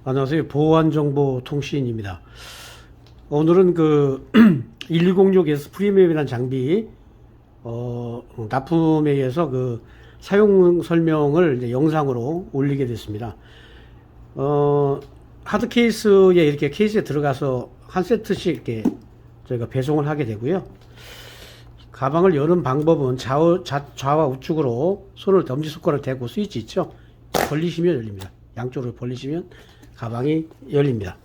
안녕하세요. 보안정보통신입니다. 오늘은 그 1106S 프리미엄이라는 장비 납품에 의해서 그 사용 설명을 이제 영상으로 올리게 됐습니다. 하드 케이스에 이렇게 케이스에 들어가서 한 세트씩 이렇게 저희가 배송을 하게 되고요. 가방을 여는 방법은 좌와 우측으로 손을 엄지손가락을 대고 스위치 있죠? 벌리시면 열립니다. 양쪽으로 벌리시면 가방이 열립니다.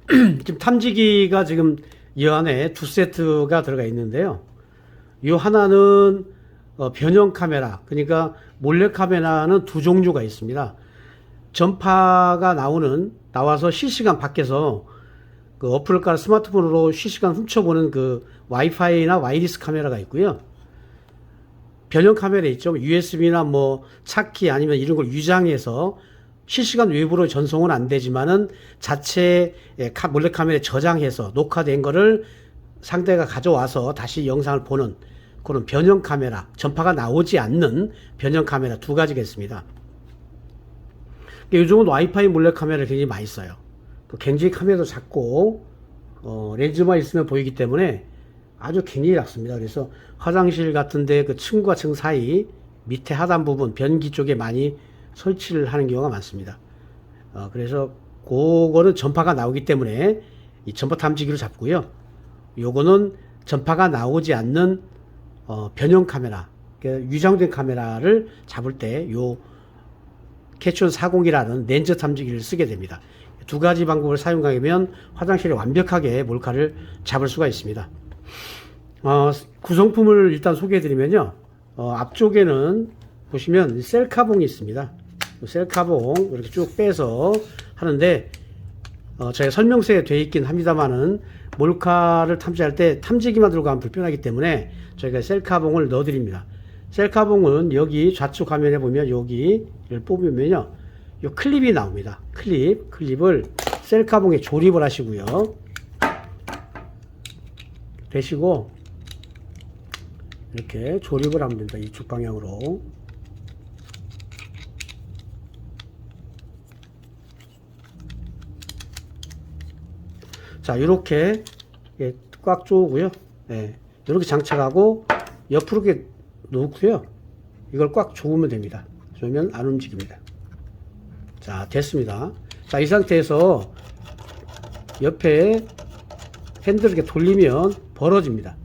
지금 탐지기가 지금 이 안에 두 세트가 들어가 있는데요. 이 하나는 변형 카메라, 그러니까 몰래 카메라는 두 종류가 있습니다. 전파가 나와서 실시간 밖에서 그 어플을 깔아 스마트폰으로 실시간 훔쳐보는 그 와이파이나 와이리스 카메라가 있고요. 변형 카메라 있죠. USB나 뭐 차키 아니면 이런 걸 유장해서 실시간 외부로 전송은 안 되지만은 자체 몰래 카메라에 저장해서 녹화된 거를 상대가 가져와서 다시 영상을 보는 그런 변형 카메라, 전파가 나오지 않는 변형 카메라 두 가지가 있습니다. 요즘은 와이파이 몰래 카메라를 굉장히 많이 써요. 굉장히 카메라도 작고 렌즈만 있으면 보이기 때문에 아주 굉장히 작습니다. 그래서 화장실 같은데 그 층과 층 사이 밑에 하단 부분 변기 쪽에 많이 설치를 하는 경우가 많습니다. 그래서 그거는 전파가 나오기 때문에 이 전파 탐지기로 잡고요. 요거는 전파가 나오지 않는 변형 카메라, 유장된 카메라를 잡을 때 요 캐치온 40이라는 렌즈 탐지기를 쓰게 됩니다. 두 가지 방법을 사용하면 화장실에 완벽하게 몰카를 잡을 수가 있습니다. 구성품을 일단 소개해 드리면요. 앞쪽에는 보시면 셀카봉이 있습니다. 셀카봉 이렇게 쭉 빼서 하는데 저희 설명서에 되어 있긴 합니다만은 몰카를 탐지할 때 탐지기만 들고 가면 불편하기 때문에 저희가 셀카봉을 넣어 드립니다. 셀카봉은 여기 좌측 화면에 보면 여기를 뽑으면요, 요 클립이 나옵니다. 클립을 셀카봉에 조립을 하시고요. 대시고 이렇게 조립을 하면 됩니다. 이쪽 방향으로. 자, 이렇게 꽉 조우고요. 네, 이렇게 장착하고 옆으로 이렇게 놓고요. 이걸 꽉 조으면 됩니다. 조으면 안 움직입니다. 자, 됐습니다. 자, 이 상태에서 옆에 핸들을 이렇게 돌리면 벌어집니다.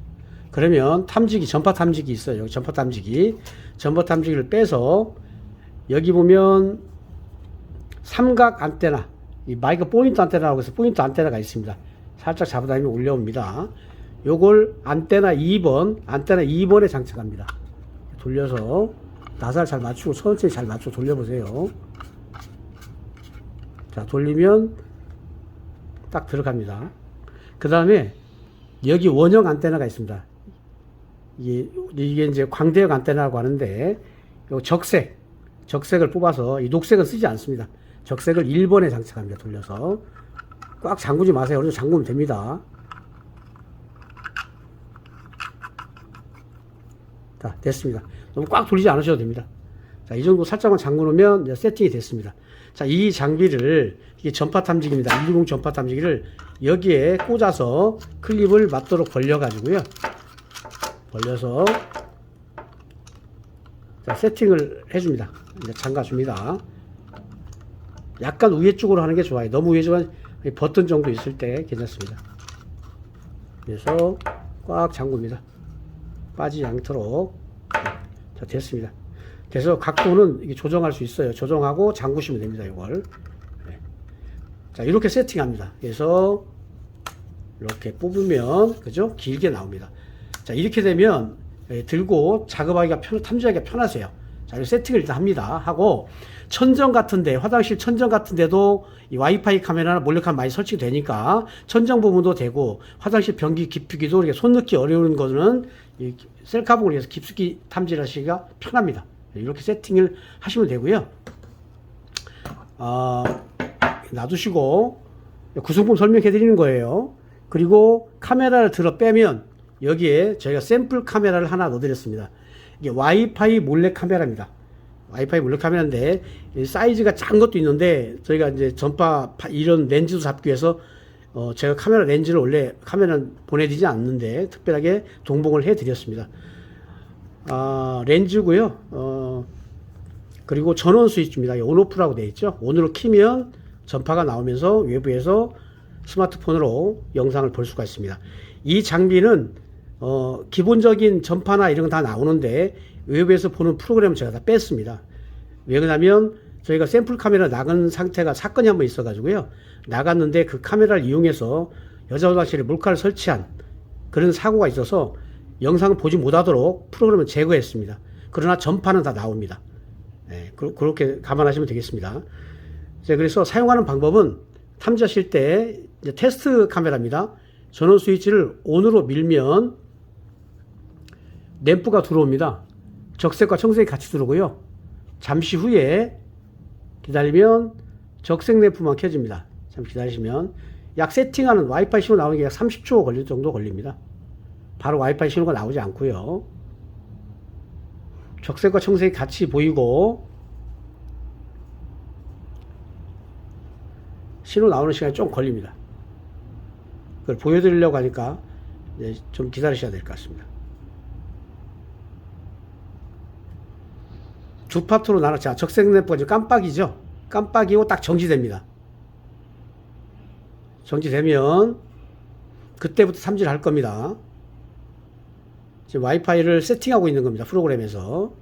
그러면 전파 탐지기 있어요. 여기 전파 탐지기를 빼서 여기 보면 삼각 안테나, 이 마이크 포인트 안테나라고 해서 포인트 안테나가 있습니다. 살짝 잡아당기면 올려옵니다. 요걸 안테나 2번에 장착합니다. 돌려서 나사를 잘 맞추고 천천히 잘 맞추고 돌려보세요. 자, 돌리면 딱 들어갑니다. 그 다음에 여기 원형 안테나가 있습니다. 이게 이제 광대역 안테나라고 하는데, 요 적색을 뽑아서, 이 녹색은 쓰지 않습니다. 적색을 1번에 장착합니다. 돌려서. 꽉 잠그지 마세요. 그래서 잠그면 됩니다. 자, 됐습니다. 너무 꽉 돌리지 않으셔도 됩니다. 자, 이 정도 살짝만 잠궈 놓으면 이제 세팅이 됐습니다. 자, 이 장비를, 이게 전파 탐지기입니다. 120 전파 탐지기를 여기에 꽂아서 클립을 맞도록 벌려가지고요. 벌려서, 자, 세팅을 해줍니다. 이제 잠가줍니다. 약간 위에 쪽으로 하는 게 좋아요. 너무 위에 쪽은 버튼 정도 있을 때 괜찮습니다. 그래서 꽉 잠굽니다. 빠지지 않도록. 자, 됐습니다. 그래서 각도는 이게 조정할 수 있어요. 조정하고 잠그시면 됩니다. 이걸. 네. 자, 이렇게 세팅합니다. 그래서 이렇게 뽑으면, 그죠? 길게 나옵니다. 자, 이렇게 되면 들고 작업하기가 탐지하기가 편하세요. 자, 이렇게 세팅을 일단 합니다. 하고 천정 같은데, 화장실 천정 같은데도 이 와이파이 카메라나 몰래카메라 많이 설치되니까 천정 부분도 되고, 화장실 변기 깊이기도 이렇게 손 넣기 어려운 거는 이 셀카봉을 해서 깊숙이 탐지를 하시기가 편합니다. 이렇게 세팅을 하시면 되고요. 놔두시고 구성품 설명해 드리는 거예요. 그리고 카메라를 들어 빼면 여기에 저희가 샘플 카메라를 하나 넣어 드렸습니다. 이게 와이파이 몰래 카메라입니다. 와이파이 물론 카메라인데 사이즈가 작은 것도 있는데 저희가 이제 전파 이런 렌즈도 잡기 위해서 제가 카메라 렌즈를 원래 카메라는 보내드리지 않는데 특별하게 동봉을 해드렸습니다. 렌즈고요. 그리고 전원 스위치입니다. 온오프라고 되어 있죠. 온으로 키면 전파가 나오면서 외부에서 스마트폰으로 영상을 볼 수가 있습니다. 이 장비는 기본적인 전파나 이런 건 다 나오는데 외부에서 보는 프로그램을 제가 다 뺐습니다. 왜 그러냐면 저희가 샘플 카메라 나간 상태가 사건이 한번 있어 가지고요. 나갔는데 그 카메라를 이용해서 여자 화장실에 몰카를 설치한 그런 사고가 있어서 영상을 보지 못하도록 프로그램을 제거했습니다. 그러나 전파는 다 나옵니다. 네, 그렇게 감안하시면 되겠습니다. 그래서 사용하는 방법은 탐지하실 때 이제 테스트 카메라입니다. 전원 스위치를 ON으로 밀면 램프가 들어옵니다. 적색과 청색이 같이 들어오고요. 잠시 후에 기다리면 적색 램프만 켜집니다. 잠시 기다리시면 약 세팅하는 와이파이 신호 나오는 게 약 30초 걸릴 정도 걸립니다. 바로 와이파이 신호가 나오지 않고요. 적색과 청색이 같이 보이고 신호 나오는 시간이 좀 걸립니다. 그걸 보여드리려고 하니까 좀 기다리셔야 될 것 같습니다. 두 파트로 나눠. 자, 적색 램프가 지금 깜빡이죠. 깜빡이고 딱 정지됩니다. 정지되면 그때부터 탐지를 할 겁니다. 지금 와이파이를 세팅하고 있는 겁니다. 프로그램에서.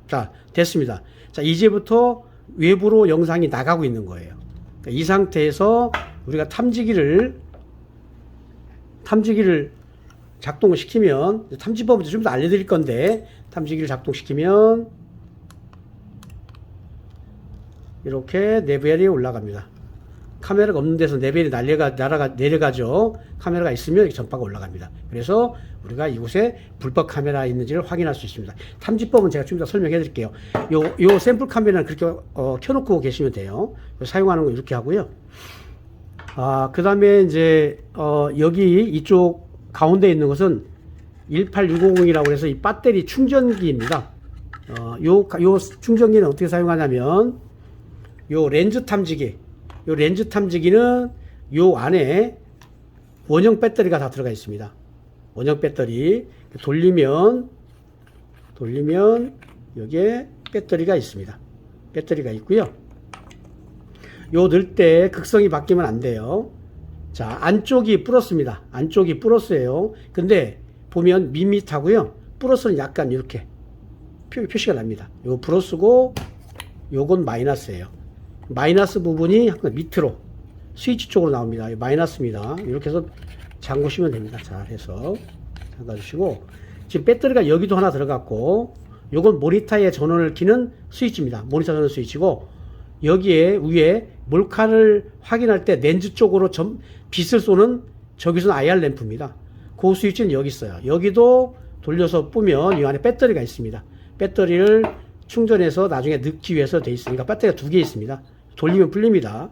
자, 됐습니다. 자, 이제부터 외부로 영상이 나가고 있는 거예요. 그러니까 이 상태에서 우리가 탐지기를 작동을 시키면, 탐지법을 좀 더 알려드릴 건데, 탐지기를 작동시키면 이렇게 레벨이 올라갑니다. 카메라가 없는 데서 레벨이 내려가죠. 카메라가 있으면 이렇게 전파가 올라갑니다. 그래서 우리가 이곳에 불법 카메라 있는지를 확인할 수 있습니다. 탐지법은 제가 좀 이따 설명해 드릴게요. 요 샘플 카메라는 그렇게 켜놓고 계시면 돼요. 사용하는 거 이렇게 하고요. 그 다음에 이제 여기 이쪽 가운데 있는 것은 18650이라고 해서 이 배터리 충전기입니다. 요 충전기는 어떻게 사용하냐면 요 렌즈 탐지기는 요 안에 원형 배터리가 다 들어가 있습니다. 원형 배터리 돌리면 여기에 배터리가 있습니다. 배터리가 있고요. 요 넣을 때 극성이 바뀌면 안 돼요. 자, 안쪽이 플러스입니다. 안쪽이 플러스예요. 근데 보면 밋밋하고요. 플러스는 약간 이렇게 표시가 납니다. 요 플러스고 요건 마이너스예요. 마이너스 부분이 약간 밑으로 스위치 쪽으로 나옵니다. 마이너스입니다. 이렇게 해서 잠그시면 됩니다. 잘 해서 잠가주시고, 지금 배터리가 여기도 하나 들어갔고, 요건 모니터에 전원을 키는 스위치입니다. 모니터 전원 스위치고, 여기에 위에 몰카를 확인할 때 렌즈 쪽으로 빛을 쏘는 저기서는 IR 램프입니다. 그 스위치는 여기 있어요. 여기도 돌려서 뿌면 이 안에 배터리가 있습니다. 배터리를 충전해서 나중에 넣기 위해서 되어 있으니까 배터리가 두 개 있습니다. 돌리면 풀립니다.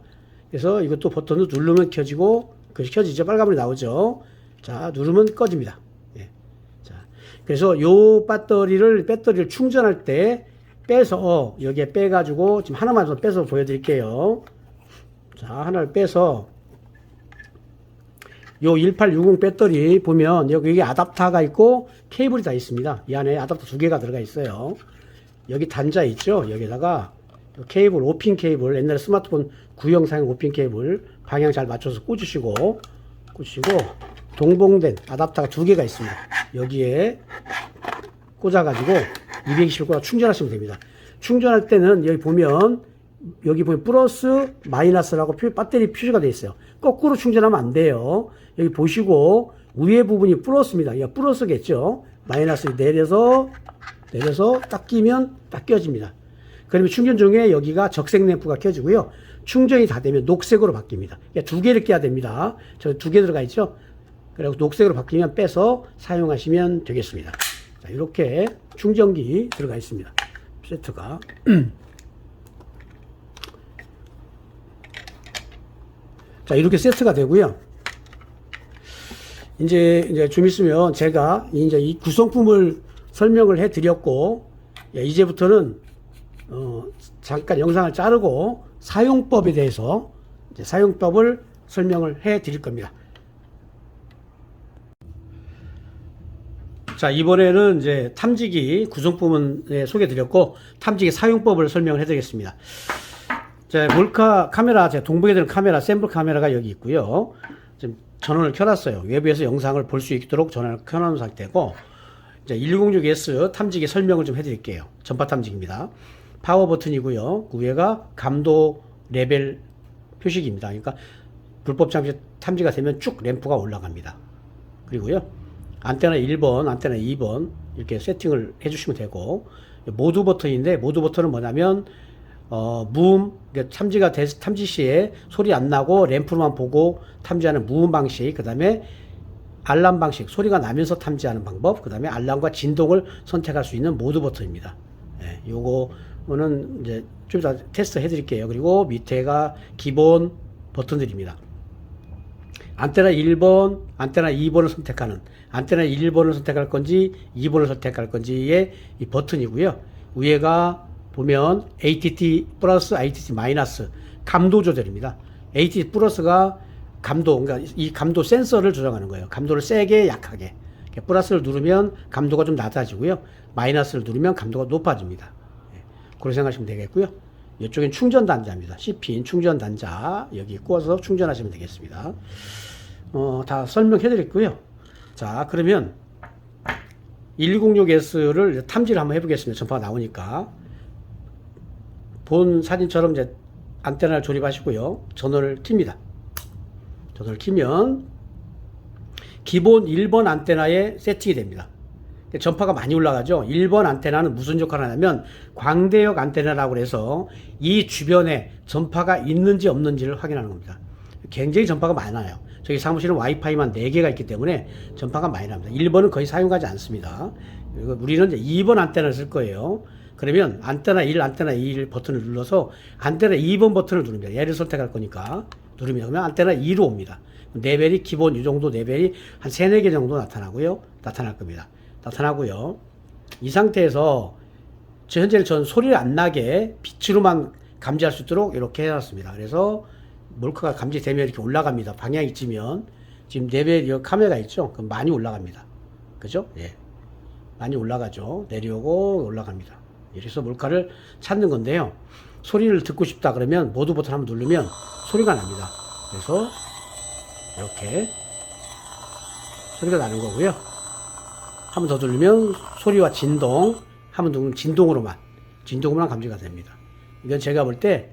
그래서 이것도 버튼을 누르면 켜지고, 그래서 켜지죠. 빨간불이 나오죠. 자, 누르면 꺼집니다. 예. 자, 그래서 요 배터리를 충전할 때 빼서, 여기에 빼가지고, 지금 하나만 더 빼서 보여드릴게요. 자, 하나를 빼서, 요 1860 배터리 보면 여기 아답터가 있고 케이블이 다 있습니다. 이 안에 아답터 두 개가 들어가 있어요. 여기 단자 있죠. 여기다가 케이블, 5핀 케이블, 옛날에 스마트폰 구형상 5핀 케이블 방향 잘 맞춰서 꽂으시고 동봉된 아답터가 두 개가 있습니다. 여기에 꽂아가지고 220V 꽂아 충전하시면 됩니다. 충전할 때는 여기 보면 플러스 마이너스라고 배터리 표시가 되어 있어요. 거꾸로 충전하면 안 돼요. 여기 보시고 위에 부분이 플러스입니다. 이거 플러스겠죠. 마이너스 내려서 딱 끼면 딱 껴집니다. 그러면 충전 중에 여기가 적색 램프가 켜지고요. 충전이 다 되면 녹색으로 바뀝니다. 그러니까 두 개를 껴야 됩니다. 저 두 개 들어가 있죠. 그리고 녹색으로 바뀌면 빼서 사용하시면 되겠습니다. 자, 이렇게 충전기 들어가 있습니다. 세트가. 자, 이렇게 세트가 되고요. 이제 좀 있으면 제가 이제 이 구성품을 설명을 해 드렸고, 이제부터는 잠깐 영상을 자르고 사용법에 대해서 이제 사용법을 설명을 해 드릴 겁니다. 자, 이번에는 이제 탐지기 구성품을 소개해 드렸고, 탐지기 사용법을 설명을 해 드리겠습니다. 자, 몰카 카메라, 제가 동봉해 드린 카메라, 샘플 카메라가 여기 있고요. 지금 전원을 켜놨어요. 외부에서 영상을 볼 수 있도록 전원을 켜놓은 상태고, 이제 106S 탐지기 설명을 좀 해 드릴게요. 전파 탐지기입니다. 파워 버튼이고요. 그 위에가 감도 레벨 표식입니다. 그러니까 불법 장치 탐지가 되면 쭉 램프가 올라갑니다. 그리고요, 안테나 1번, 안테나 2번 이렇게 세팅을 해주시면 되고, 모드 버튼인데, 모드 버튼은 뭐냐면 무음, 그러니까 탐지 시에 소리 안 나고 램프로만 보고 탐지하는 무음 방식, 그 다음에 알람 방식, 소리가 나면서 탐지하는 방법, 그 다음에 알람과 진동을 선택할 수 있는 모드 버튼입니다. 예, 요거는 이제 좀 이따 테스트 해드릴게요. 그리고 밑에가 기본 버튼들입니다. 안테나 1번, 안테나 2번을 선택하는, 안테나 1번을 선택할 건지 2번을 선택할 건지의 이 버튼이고요. 위에가 보면 ATT 플러스, ATT 마이너스 감도 조절입니다. ATT 플러스가 감도, 그러니까 이 감도 센서를 조정하는 거예요. 감도를 세게, 약하게. 플러스를 누르면 감도가 좀 낮아지고요. 마이너스를 누르면 감도가 높아집니다. 그렇게 생각하시면 되겠고요. 이쪽엔 충전 단자입니다. C핀 충전 단자 여기 꽂아서 충전하시면 되겠습니다. 다 설명해 드렸고요. 자, 그러면 106S를 탐지를 한번 해보겠습니다. 전파가 나오니까. 본 사진처럼 이제 안테나를 조립하시고요. 전원을 킵니다. 전원을 키면 기본 1번 안테나에 세팅이 됩니다. 전파가 많이 올라가죠. 1번 안테나는 무슨 역할을 하냐면 광대역 안테나라고 해서 이 주변에 전파가 있는지 없는지를 확인하는 겁니다. 굉장히 전파가 많아요. 저희 사무실은 와이파이만 4개가 있기 때문에 전파가 많이 납니다. 1번은 거의 사용하지 않습니다. 그리고 우리는 이제 2번 안테나를 쓸 거예요. 그러면 안테나 1, 안테나 2 버튼을 눌러서 안테나 2번 버튼을 누릅니다. 얘를 선택할 거니까 누르면 그러면 안테나 2로 옵니다. 레벨이 기본 이 정도 레벨이 한 3, 4개 정도 나타날 겁니다. 나타나고요. 이 상태에서 현재는 전 소리를 안 나게 빛으로만 감지할 수 있도록 이렇게 해놨습니다. 그래서 몰카가 감지되면 이렇게 올라갑니다. 방향이 찌면 지금 레벨 카메라가 있죠. 그럼 많이 올라갑니다. 그죠? 예, 많이 올라가죠. 내려오고 올라갑니다. 이래서 몰카를 찾는 건데요. 소리를 듣고 싶다 그러면 모드 버튼 한번 누르면 소리가 납니다. 그래서 이렇게 소리가 나는 거고요. 한 번 더 누르면 소리와 진동, 한 번 누르면 진동으로만 감지가 됩니다. 이건 제가 볼 때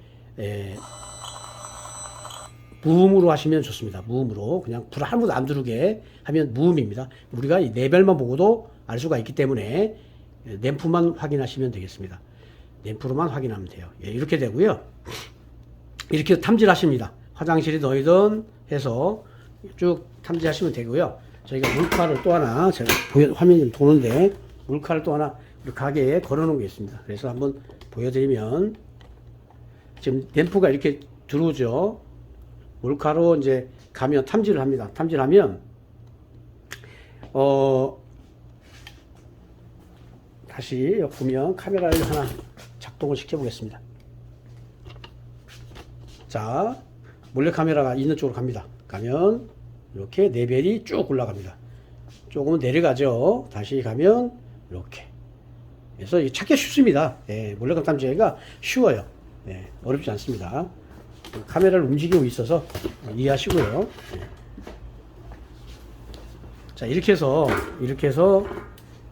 무음으로 하시면 좋습니다. 무음으로 그냥 불 한 번도 안 누르게 하면 무음입니다. 우리가 이 레벨만 보고도 알 수가 있기 때문에 램프만 확인하시면 되겠습니다. 램프로만 확인하면 돼요. 예, 이렇게 되고요. 이렇게 탐지를 하십니다. 화장실이 너희든 해서 쭉 탐지하시면 되고요. 저희가 몰카를 또 하나, 제가 화면이 좀 도는데, 몰카를 또 하나 우리 가게에 걸어 놓은 게 있습니다. 그래서 한번 보여드리면, 지금 램프가 이렇게 들어오죠. 몰카로 이제 가면 탐지를 합니다. 탐지를 하면, 다시 여기 보면 카메라를 하나 작동을 시켜 보겠습니다. 자, 몰래 카메라가 있는 쪽으로 갑니다. 가면 이렇게 레벨이 쭉 올라갑니다. 조금은 내려가죠. 다시 가면 이렇게. 그래서 찾기 쉽습니다. 예, 몰래감 탐지기가 쉬워요. 예, 어렵지 않습니다. 카메라를 움직이고 있어서 이해하시고요. 예. 자, 이렇게 해서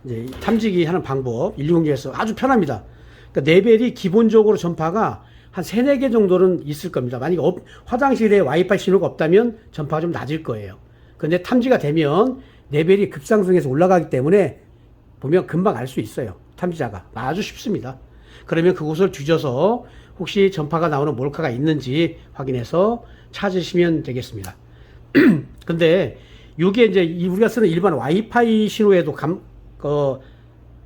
이제 탐지기 하는 방법 160에서 아주 편합니다. 그러니까 레벨이 기본적으로 전파가 한 3, 4개 정도는 있을 겁니다. 만약에 화장실에 와이파이 신호가 없다면 전파가 좀 낮을 거예요. 근데 탐지가 되면 레벨이 급상승해서 올라가기 때문에 보면 금방 알 수 있어요. 탐지자가. 아주 쉽습니다. 그러면 그곳을 뒤져서 혹시 전파가 나오는 몰카가 있는지 확인해서 찾으시면 되겠습니다. 근데 이게 이제 우리가 쓰는 일반 와이파이 신호에도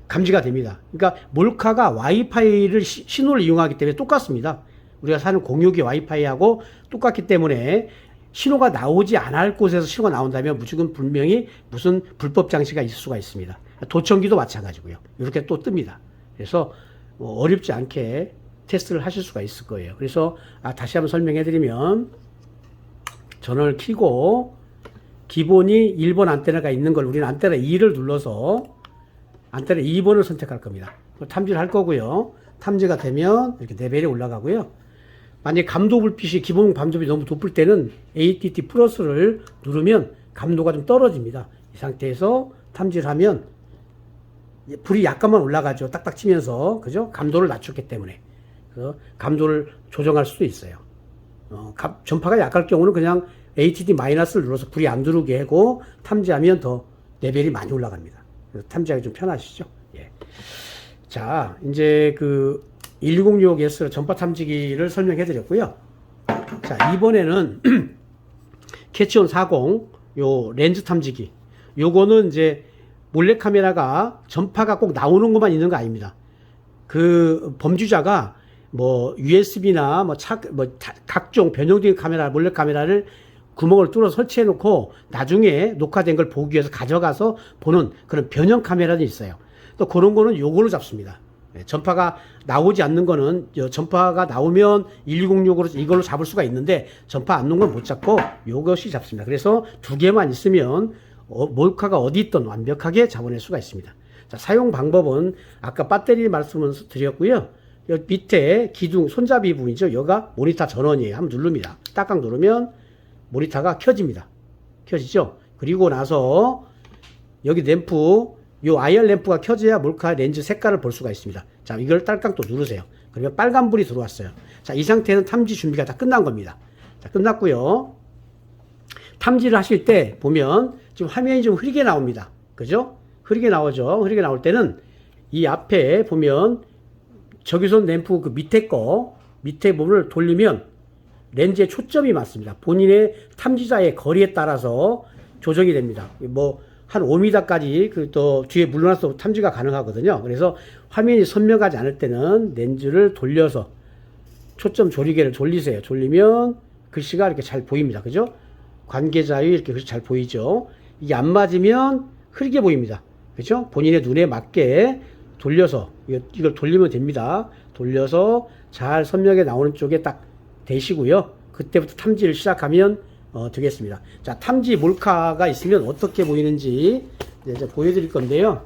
감지가 됩니다. 그러니까 몰카가 와이파이를 신호를 이용하기 때문에 똑같습니다. 우리가 사는 공유기 와이파이하고 똑같기 때문에 신호가 나오지 않을 곳에서 신호가 나온다면 무조건 분명히 무슨 불법 장치가 있을 수가 있습니다. 도청기도 마찬가지고요. 이렇게 또 뜹니다. 그래서 어렵지 않게 테스트를 하실 수가 있을 거예요. 그래서 다시 한번 설명해 드리면 전원을 켜고 기본이 1번 안테나가 있는 걸 우리는 안테나 2를 눌러서 안테나 2번을 선택할 겁니다. 탐지를 할 거고요. 탐지가 되면 이렇게 레벨이 올라가고요. 만약에 감도 불빛이 기본 감도불빛이 너무 높을 때는 ATT 플러스를 누르면 감도가 좀 떨어집니다. 이 상태에서 탐지를 하면 불이 약간만 올라가죠. 딱딱 치면서 그죠? 감도를 낮췄기 때문에 그래서 감도를 조정할 수도 있어요. 전파가 약할 경우는 그냥 ATT 마이너스를 눌러서 불이 안 들어오게 하고 탐지하면 더 레벨이 많이 올라갑니다. 그래서 탐지하기 좀 편하시죠? 예. 자, 이제 그 1206S 전파 탐지기를 설명해 드렸고요. 자, 이번에는 캐치온 40 요 렌즈 탐지기. 요거는 이제 몰래 카메라가 전파가 꼭 나오는 것만 있는 거 아닙니다. 그 범주자가 뭐 USB나 각종 변형된 카메라, 몰래 카메라를 구멍을 뚫어 설치해 놓고 나중에 녹화된 걸 보기 위해서 가져가서 보는 그런 변형 카메라도 있어요. 또 그런 거는 요걸로 잡습니다. 전파가 나오지 않는 거는 전파가 나오면 1206으로 이걸로 잡을 수가 있는데 전파 안 놓은 건 못 잡고 요것이 잡습니다. 그래서 두 개만 있으면 몰카가 어디 있든 완벽하게 잡아낼 수가 있습니다. 자, 사용 방법은 아까 배터리 말씀을 드렸고요. 여 밑에 기둥 손잡이 부분이죠. 여기가 모니터 전원이에요. 한번 누릅니다. 딱딱 누르면 모니터가 켜집니다. 켜지죠. 그리고 나서 여기 램프 요 IR 램프가 켜져야 몰카 렌즈 색깔을 볼 수가 있습니다. 자, 이걸 딸깍 또 누르세요. 그러면 빨간불이 들어왔어요. 자, 이 상태는 탐지 준비가 다 끝난 겁니다. 자, 끝났고요. 탐지를 하실 때 보면 지금 화면이 좀 흐리게 나옵니다. 그죠? 흐리게 나오죠. 흐리게 나올 때는 이 앞에 보면 적외선 램프 그 밑에 부분을 돌리면 렌즈의 초점이 맞습니다. 본인의 탐지자의 거리에 따라서 조정이 됩니다. 뭐 한 5m까지 그 또 뒤에 물러나서 탐지가 가능하거든요. 그래서 화면이 선명하지 않을 때는 렌즈를 돌려서 초점 조리개를 돌리세요. 돌리면 글씨가 이렇게 잘 보입니다. 그죠? 관계자의 이렇게 글씨 잘 보이죠? 이게 안 맞으면 흐리게 보입니다. 그죠? 본인의 눈에 맞게 돌려서 이걸 돌리면 됩니다. 돌려서 잘 선명하게 나오는 쪽에 딱 대시고요. 그때부터 탐지를 시작하면 되겠습니다. 자, 탐지 몰카가 있으면 어떻게 보이는지 이제 보여드릴 건데요.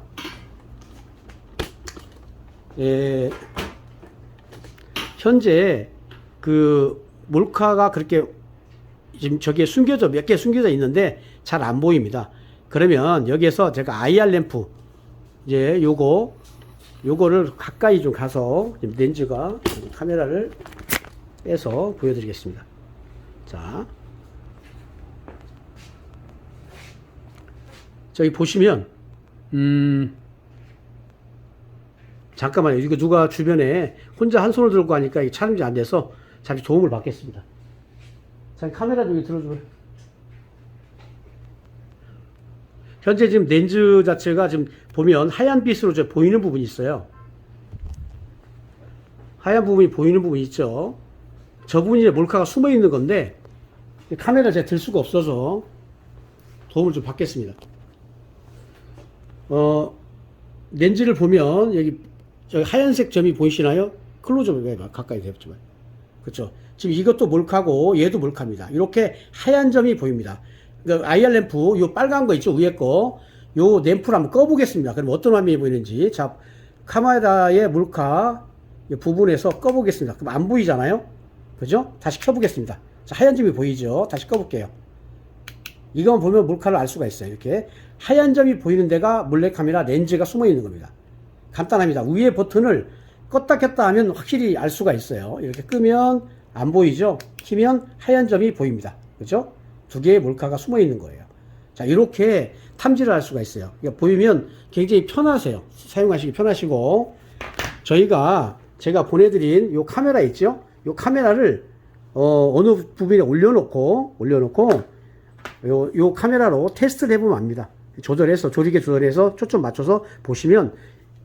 현재 그 몰카가 그렇게 지금 저기에 몇 개 숨겨져 있는데 잘 안 보입니다. 그러면 여기에서 제가 IR 램프 이제 요거를 가까이 좀 가서 렌즈가 카메라를 빼서 보여드리겠습니다. 자, 저기 보시면 잠깐만요. 이거 누가 주변에 혼자 한 손을 들고 하니까 이게 촬영이 안 돼서 잠시 도움을 받겠습니다. 자, 카메라 좀 들어줘요. 현재 지금 렌즈 자체가 지금 보면 하얀 빛으로 저 보이는 부분이 있어요. 하얀 부분이 보이는 부분이 있죠. 저 부분이 몰카가 숨어 있는 건데 카메라를 제가 들 수가 없어서 도움을 좀 받겠습니다. 렌즈를 보면 여기 하얀색 점이 보이시나요? 클로즈업 해봐. 가까이 대보지만. 그렇죠. 지금 이것도 몰카고 얘도 몰카입니다. 이렇게 하얀 점이 보입니다. 그러니까 IR 램프 요 빨간 거 있죠? 위에 거. 요 램프를 한번 꺼보겠습니다. 그럼 어떤 화면이 보이는지. 자, 카메라의 몰카 부분에서 꺼보겠습니다. 그럼 안 보이잖아요? 그죠? 다시 켜보겠습니다. 자, 하얀 점이 보이죠? 다시 꺼볼게요. 이것만 보면 몰카를 알 수가 있어요. 이렇게 하얀 점이 보이는 데가 몰래카메라 렌즈가 숨어 있는 겁니다. 간단합니다. 위에 버튼을 껐다 켰다 하면 확실히 알 수가 있어요. 이렇게 끄면 안 보이죠? 키면 하얀 점이 보입니다. 그죠? 두 개의 몰카가 숨어 있는 거예요. 자, 이렇게 탐지를 할 수가 있어요. 그러니까 보이면 굉장히 편하세요. 사용하시기 편하시고, 제가 보내드린 요 카메라 있죠? 요 카메라를 어느 부분에 올려놓고 요 카메라로 테스트를 해보면 압니다. 조리개 조절해서 초점 맞춰서 보시면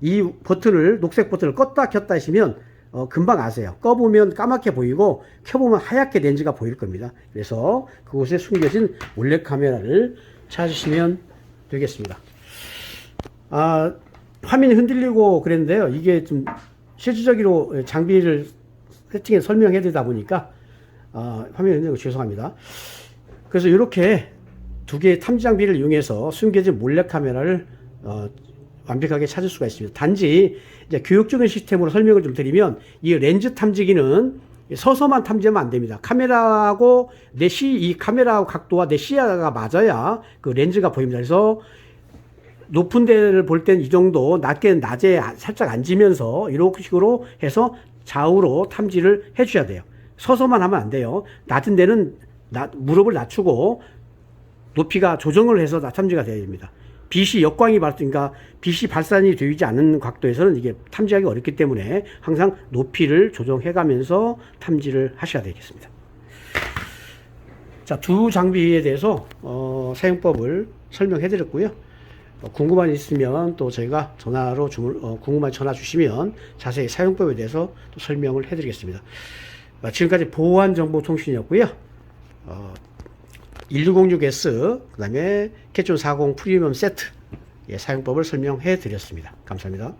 이 버튼을 녹색 버튼을 껐다 켰다 하시면 금방 아세요. 꺼보면 까맣게 보이고 켜보면 하얗게 렌즈가 보일 겁니다. 그래서 그곳에 숨겨진 몰래 카메라를 찾으시면 되겠습니다. 화면이 흔들리고 그랬는데요. 이게 좀 실질적으로 장비를 세팅해 설명해 드리다 보니까 화면에 있는 거 죄송합니다. 그래서 이렇게 두 개의 탐지 장비를 이용해서 숨겨진 몰래 카메라를 완벽하게 찾을 수가 있습니다. 단지 이제 교육적인 시스템으로 설명을 좀 드리면 이 렌즈 탐지기는 서서만 탐지하면 안 됩니다. 카메라하고 이 카메라 각도와 내 시야가 맞아야 그 렌즈가 보입니다. 그래서 높은 데를 볼 땐 이 정도, 낮에 살짝 앉으면서 이런 식으로 해서 좌우로 탐지를 해줘야 돼요. 서서만 하면 안 돼요. 낮은 데는 무릎을 낮추고 높이가 조정을 해서 탐지가 되어야 됩니다. 빛이 역광이 그러니까 빛이 발산이 되지 않는 각도에서는 이게 탐지하기 어렵기 때문에 항상 높이를 조정해 가면서 탐지를 하셔야 되겠습니다. 자, 두 장비에 대해서 사용법을 설명해 드렸고요. 궁금한 일 있으면 또 저희가 전화로 궁금한 전화 주시면 자세히 사용법에 대해서 또 설명을 해 드리겠습니다. 지금까지 보안정보통신이었고요. 1606S 그 다음에 캐존 40 프리미엄 세트 사용법을 설명해 드렸습니다. 감사합니다.